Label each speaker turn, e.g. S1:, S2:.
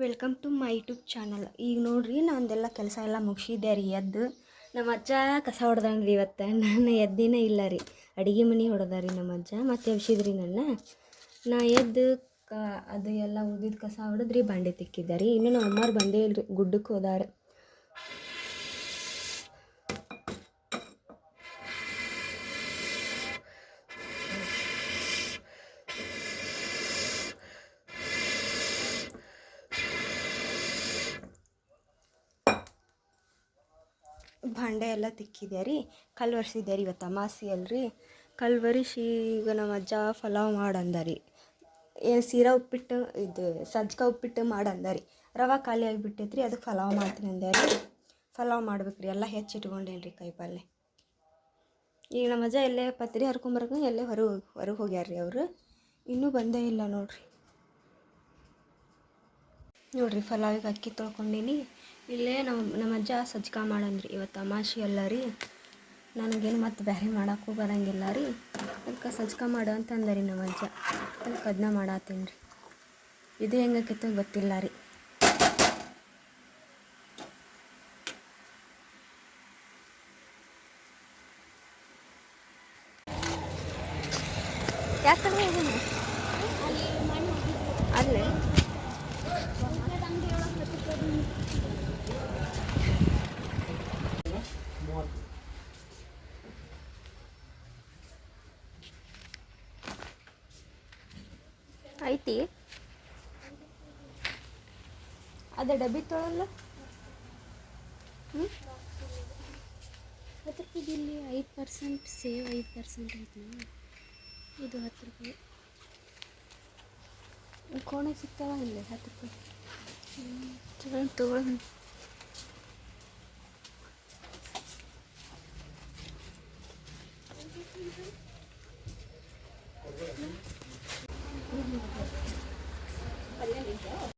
S1: Welcome to my YouTube channel. ಈಗ ನೋಡ್ರಿ ನಂದೆಲ್ಲ ಕೆಲಸ ಎಲ್ಲ ಮುಗಿಸಿದ್ದೆ ರೀ. ಎದ್ದು ನಮ್ಮ ಅಜ್ಜ ಕಸ ಹೊಡೆದಣ್ರಿ. ಇವತ್ತು ನಾನು ಎದ್ದಿನ ಇಲ್ಲ ರೀ, ಅಡುಗೆ ಮನೆ ಹೊಡೆದ ರೀ ನಮ್ಮ ಅಜ್ಜ. ಮತ್ತೆ ಎಬ್ಸಿದ್ರಿ ನಾ ಎದ್ದು ಅದು ಎಲ್ಲ ಉದಿದ ಕಸ ಹೊಡೆದ್ರಿ, ಬಂಡೆ ತಿಕ್ಕಿದ್ದೆ ರೀ. ಇನ್ನೂ ನಮ್ಮ ಅಮ್ಮಾರು ಬಂದೇ ಇಲ್ರಿ, ಗುಡ್ಡಕ್ಕೆ ಹೋದಾರೆ. ಭಾಂಡೆ ಎಲ್ಲ ತಿಕ್ಕಿದೆ ರೀ, ಕಲ್ಲು ಒರೆಸಿದ್ದೆ ರೀ. ಇವತ್ತು ಅಮಾಸಿ ಅಲ್ರಿ, ಕಲ್ಲು ಒರೆಸಿ ಈಗ ನಮ್ಮ ಅಜ್ಜ ಪಲಾವ್ ಮಾಡಂದ ರೀ. ಸೀರಾ ಉಪ್ಪಿಟ್ಟು ಇದು ಸಜ್ಜಕ ಉಪ್ಪಿಟ್ಟು ಮಾಡಂದ ರೀ. ರವೆ ಖಾಲಿ ಆಗಿಬಿಟ್ಟೈತ್ರಿ, ಅದಕ್ಕೆ ಪಲಾವ್ ಮಾಡ್ತೀನಿ ಅಂದೆ ರೀ. ಪಲಾವ್ ಮಾಡ್ಬೇಕು ರೀ, ಎಲ್ಲ ಹೆಚ್ಚಿಟ್ಕೊಂಡೇನಿ ರೀ ಕಾಯಿಪಲ್ಲೆ. ಈಗ ನಮ್ಮ ಅಜ್ಜ ಎಲ್ಲೇ ಪತ್ರಿ ಹರ್ಕೊಂಬರ್ಕೊಂಡು ಎಲ್ಲೇ ಹೊರಗೆ ಹೋಗ್ಯಾರ ರೀ. ಅವರು ಇನ್ನೂ ಬಂದೇ ಇಲ್ಲ ನೋಡ್ರಿ. ಪಲಾವಿಗೆ ಅಕ್ಕಿ ತೊಳ್ಕೊಂಡೀನಿ. ಇಲ್ಲೇ ನಮ್ಮ ಅಜ್ಜ ಸಜ್ಜಕ ಮಾಡಂದ್ರಿ. ಇವತ್ತು ಅಮಾವಾಸ್ಯೆ ಅಲ್ಲ ರೀ, ನನಗೇನು ಮತ್ತೆ ಬೇರೆ ಮಾಡೋಕ್ಕೂ ಬರೋಂಗಿಲ್ಲ ರೀ. ಅದಕ್ಕೆ ಸಜ್ಜಕ ಮಾಡು ಅಂತ ಅಂದ ನಮ್ಮ ಅಜ್ಜ. ಅದಕ್ಕೆ ಅದನ್ನ ಮಾಡತ್ತೀನಿ ರೀ. ಇದು ಹೆಂಗಾಕೈತೋ ಗೊತ್ತಿಲ್ಲ ರೀ. ಯಾಕಂದ್ರೆ ಅಲ್ಲೇ ಐತಿ ಅದೇ ಡಬ್ಬಿ ತೊಳಲ್ಲ.
S2: 10 ರೂಪಾಯಿದಲ್ಲಿ 5% ಸೇವ್ 5% ಐತಿ. ಇದು 10 ರೂಪಾಯಿ
S1: ಕೋಣೆ ಸಿಗ್ತಾವ ಇಲ್ಲಿ 10 ರೂಪಾಯಿ. ಚಲೋ ತೊಗೊಳ್ಳೋಣ.